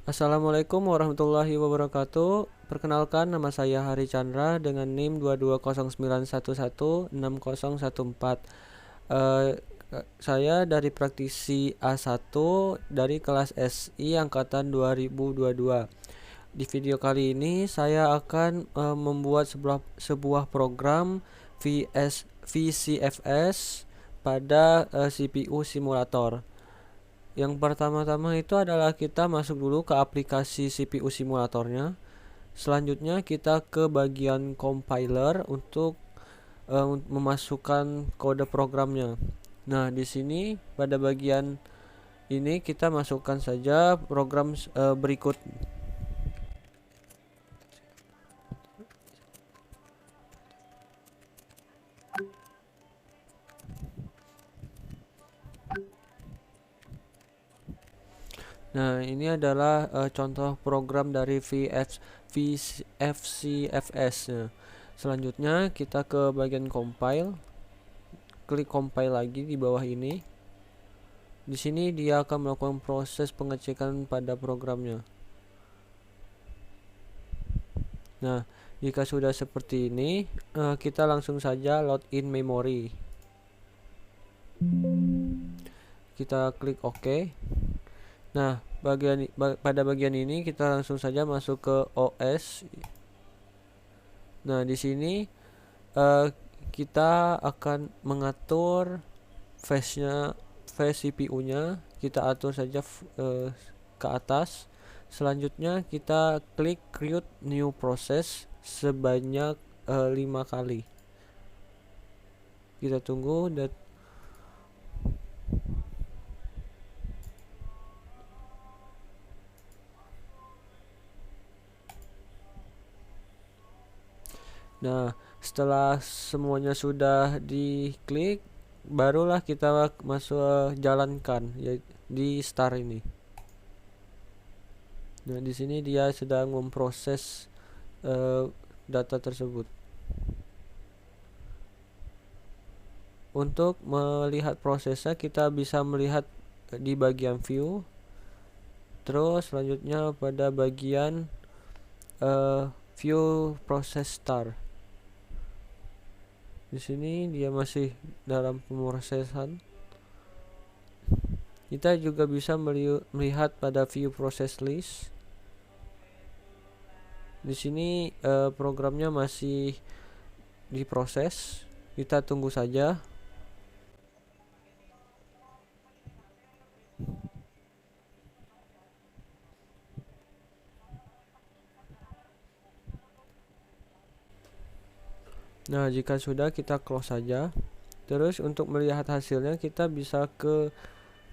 Assalamualaikum warahmatullahi wabarakatuh. Perkenalkan, nama saya Hari Chandra dengan NIM 22091160014. Eh, saya dari praktisi A1 dari kelas SI angkatan 2022. Di video kali ini saya akan membuat sebuah program VCFS pada CPU simulator. Yang pertama-tama itu adalah kita masuk dulu ke aplikasi CPU simulatornya. Selanjutnya kita ke bagian compiler untuk memasukkan kode programnya. Nah, di sini pada bagian ini kita masukkan saja program berikut. Nah, ini adalah contoh program dari VFCFS. Nah, selanjutnya kita ke bagian compile. Klik compile lagi di bawah ini. Di sini dia akan melakukan proses pengecekan pada programnya. Nah, jika sudah seperti ini, kita langsung saja load in memory. Kita klik OK. Nah, pada bagian ini kita langsung saja masuk ke OS. Nah, di sini kita akan mengatur flash CPU-nya. Kita atur saja ke atas. Selanjutnya kita klik create new process sebanyak 5 kali. Kita tunggu dan nah, setelah semuanya sudah diklik, barulah kita masuk jalankan ya, di start ini. Nah, di sini dia sedang memproses data tersebut. Untuk melihat prosesnya, kita bisa melihat di bagian view. Terus selanjutnya pada bagian view process start. Di sini dia masih dalam pemrosesan. Kita juga bisa melihat pada view process list. Di sini programnya masih diproses. Kita tunggu saja. Nah, jika sudah, kita close saja. Terus untuk melihat hasilnya kita bisa ke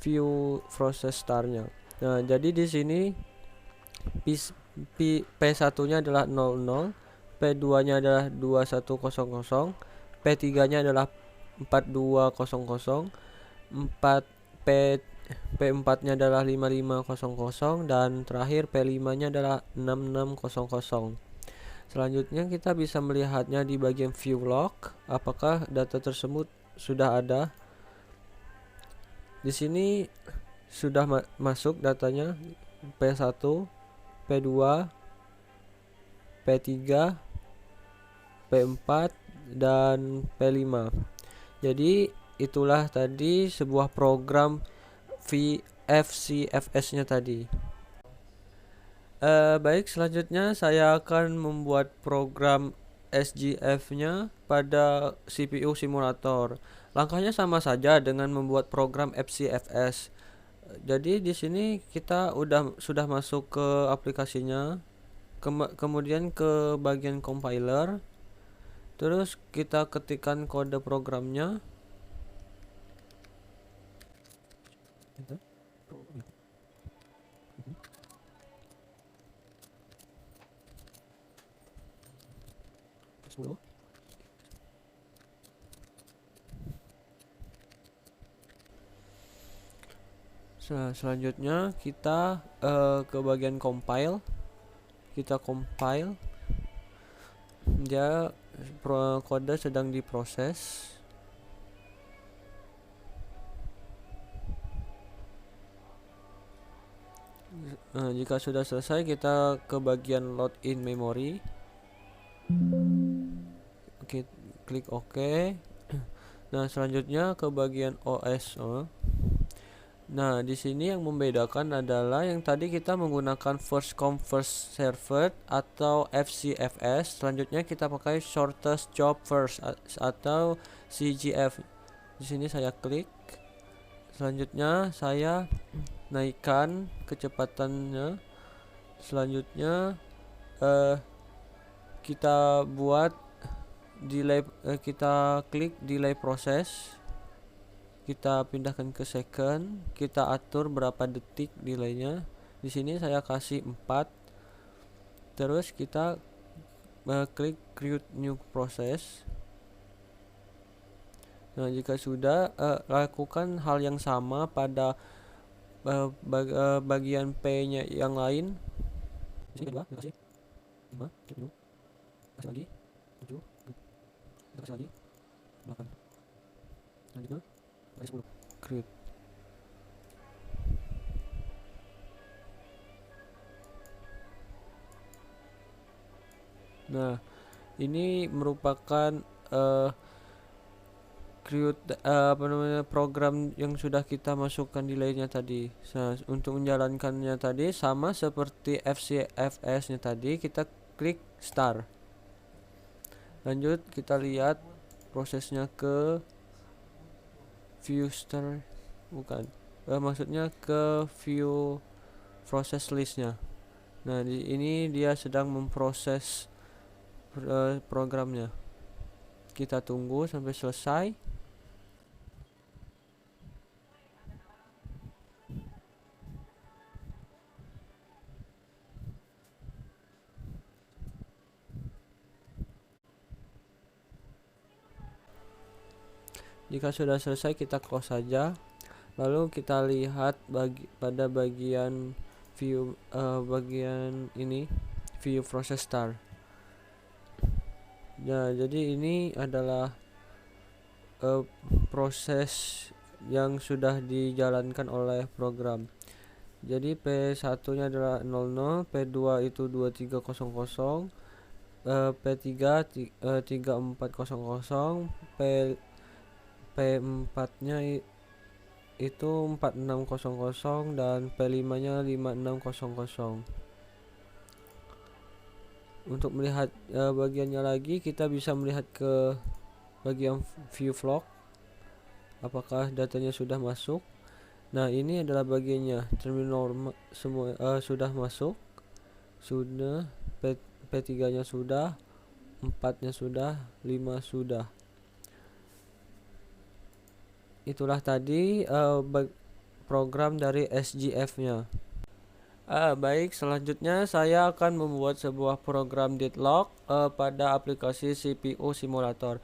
view process start-nya. Nah, jadi di sini P1-nya adalah 00, P2-nya adalah 2100, P3-nya adalah 4200, 4 P P4-nya adalah 5500 dan terakhir P5-nya adalah 6600. Selanjutnya kita bisa melihatnya di bagian view log, apakah data tersebut sudah ada. Di sini sudah masuk datanya P1, P2, P3, P4 dan P5. Jadi itulah tadi sebuah program VFCFS-nya tadi. Baik, selanjutnya saya akan membuat program SGF-nya pada CPU simulator. Langkahnya sama saja dengan membuat program FCFS. Jadi di sini kita sudah masuk ke aplikasinya, kemudian ke bagian compiler, terus kita ketikkan kode programnya. Selanjutnya kita ke bagian compile. Kita compile. Dia kode sedang diproses. Nah, jika sudah selesai kita ke bagian load in memory. Oke, klik OK. Nah, selanjutnya ke bagian OS. Nah, di sini yang membedakan adalah yang tadi kita menggunakan first come first served atau FCFS. Selanjutnya kita pakai shortest job first atau CJF. Di sini saya klik. Selanjutnya saya naikkan kecepatannya. Selanjutnya kita buat delay, kita klik delay proses. Kita pindahkan ke second, kita atur berapa detik delaynya. Di sini saya kasih 4. Terus kita klik create new process. Nah, jika sudah, lakukan hal yang sama pada bagian P-nya yang lain. Di sini 2, kita kasih 5, kasih lagi 7, kita kasih lagi 8. Selanjutnya kasih 10. Create. Nah, ini merupakan program yang sudah kita masukkan delaynya tadi. Nah, untuk menjalankannya tadi sama seperti FCFS nya tadi, kita klik start. Lanjut kita lihat prosesnya ke view start, bukan, maksudnya ke view proses listnya. Nah, ini dia sedang memproses programnya. Kita tunggu sampai selesai. Jika sudah selesai kita close saja. Lalu kita lihat pada bagian view, bagian ini view process start. Ya, jadi ini adalah proses yang sudah dijalankan oleh program. Jadi P1 nya adalah 00, P2 itu 2300, P3 3400, P4 nya itu 4600 dan P5 nya 5600. Untuk melihat bagiannya lagi, kita bisa melihat ke bagian view log apakah datanya sudah masuk. Nah, ini adalah bagiannya, terminal semua sudah masuk, sudah, P3 nya sudah, 4 nya sudah, 5 sudah. Itulah tadi program dari SGF nya. Baik, selanjutnya saya akan membuat sebuah program deadlock pada aplikasi CPU simulator.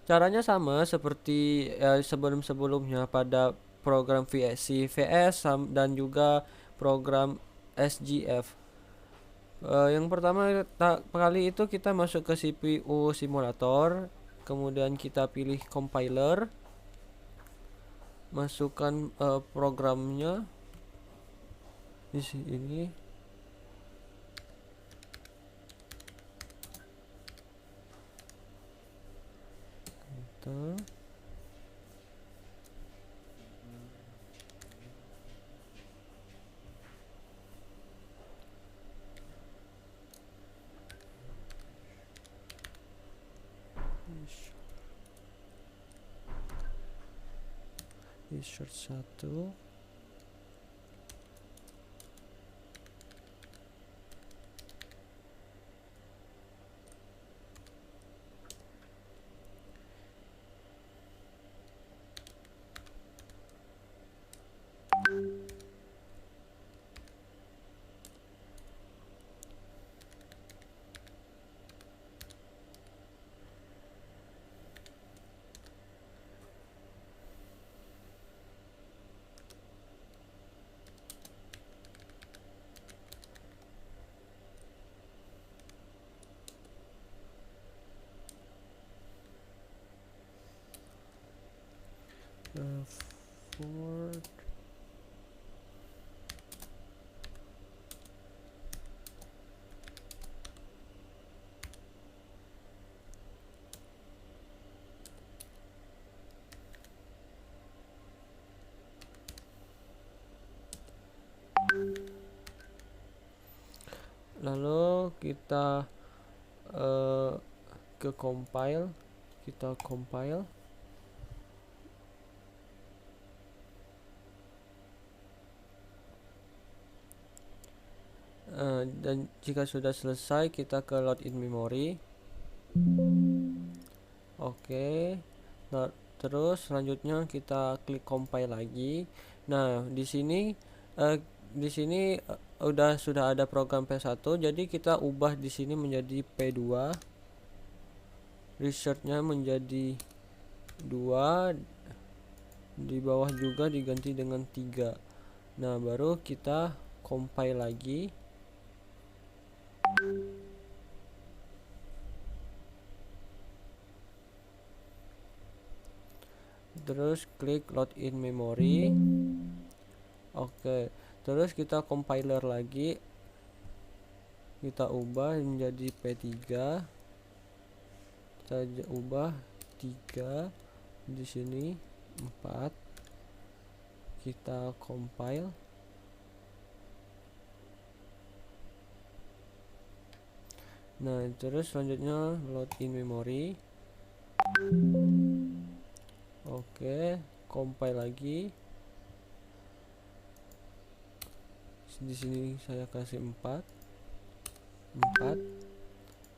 Caranya sama seperti sebelum-sebelumnya pada program VS dan juga program SGF. Yang pertama kali itu kita masuk ke CPU simulator, kemudian kita pilih compiler, masukkan programnya di sini. Enter. Insert 1. Forward. lalu kita ke compile, kita compile. Dan jika sudah selesai kita ke load in memory. Oke. Nah, terus selanjutnya kita klik compile lagi. Nah, di sini sudah ada program P1, jadi kita ubah di sini menjadi P2. Research-nya menjadi 2, di bawah juga diganti dengan 3. Nah, baru kita compile lagi. Terus klik load in memory. Oke, terus kita compiler lagi, kita ubah menjadi P3, kita ubah 3, di sini 4, kita compile. Nah, terus selanjutnya load in memory. Oke, compile lagi. Di sini saya kasih 4,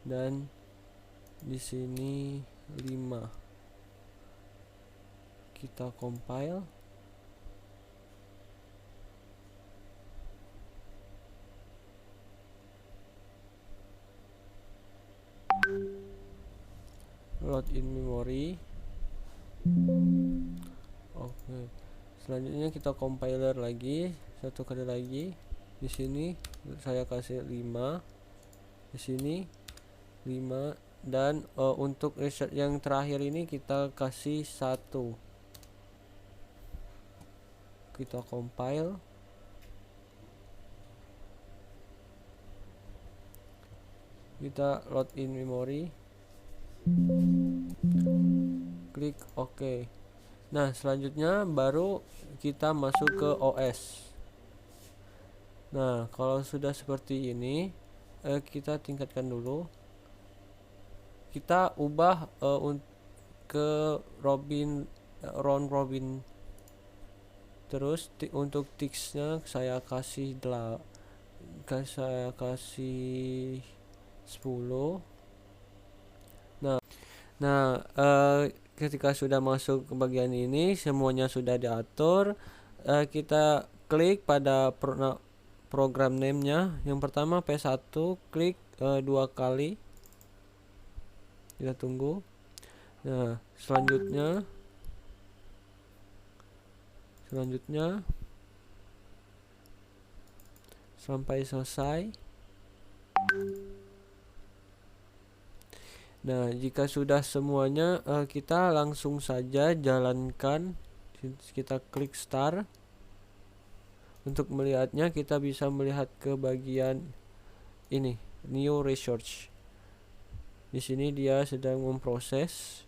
dan di sini 5. Kita compile. Load in memory. Oke. Selanjutnya kita compiler lagi, satu kali lagi. Di sini saya kasih 5. Di sini 5, dan untuk reset yang terakhir ini kita kasih 1. Kita compile. Kita load in memory. Klik OK. Nah, selanjutnya baru kita masuk ke OS. Nah, kalau sudah seperti ini, kita tingkatkan dulu. Kita ubah ke round robin. Terus untuk ticksnya saya kasih 10. Nah, ketika sudah masuk ke bagian ini, semuanya sudah diatur. Kita klik pada program name-nya. Yang pertama P1, klik 2 kali. Kita tunggu. Nah, selanjutnya sampai selesai. Nah, jika sudah semuanya, kita langsung saja jalankan. Kita klik start. Untuk melihatnya, kita bisa melihat ke bagian ini, new research. Di sini dia sedang memproses.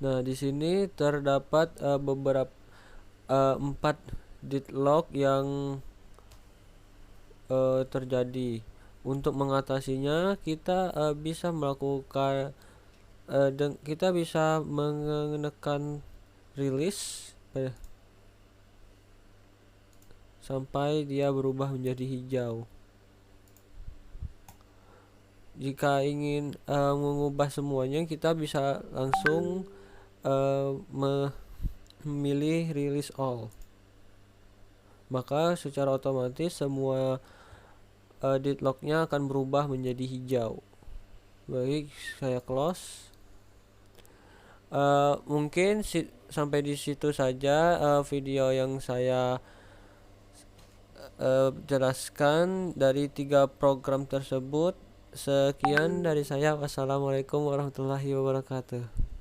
Nah, di sini terdapat beberapa 4 deadlock yang terjadi. Untuk mengatasinya, kita bisa melakukan kita bisa menekan release sampai dia berubah menjadi hijau. Jika ingin mengubah semuanya, kita bisa langsung memilih release all. Maka secara otomatis semua deadlocknya akan berubah menjadi hijau. Baik, saya close. Mungkin sampai di situ saja video yang saya jelaskan dari 3 program tersebut. Sekian dari saya. Wassalamualaikum warahmatullahi wabarakatuh.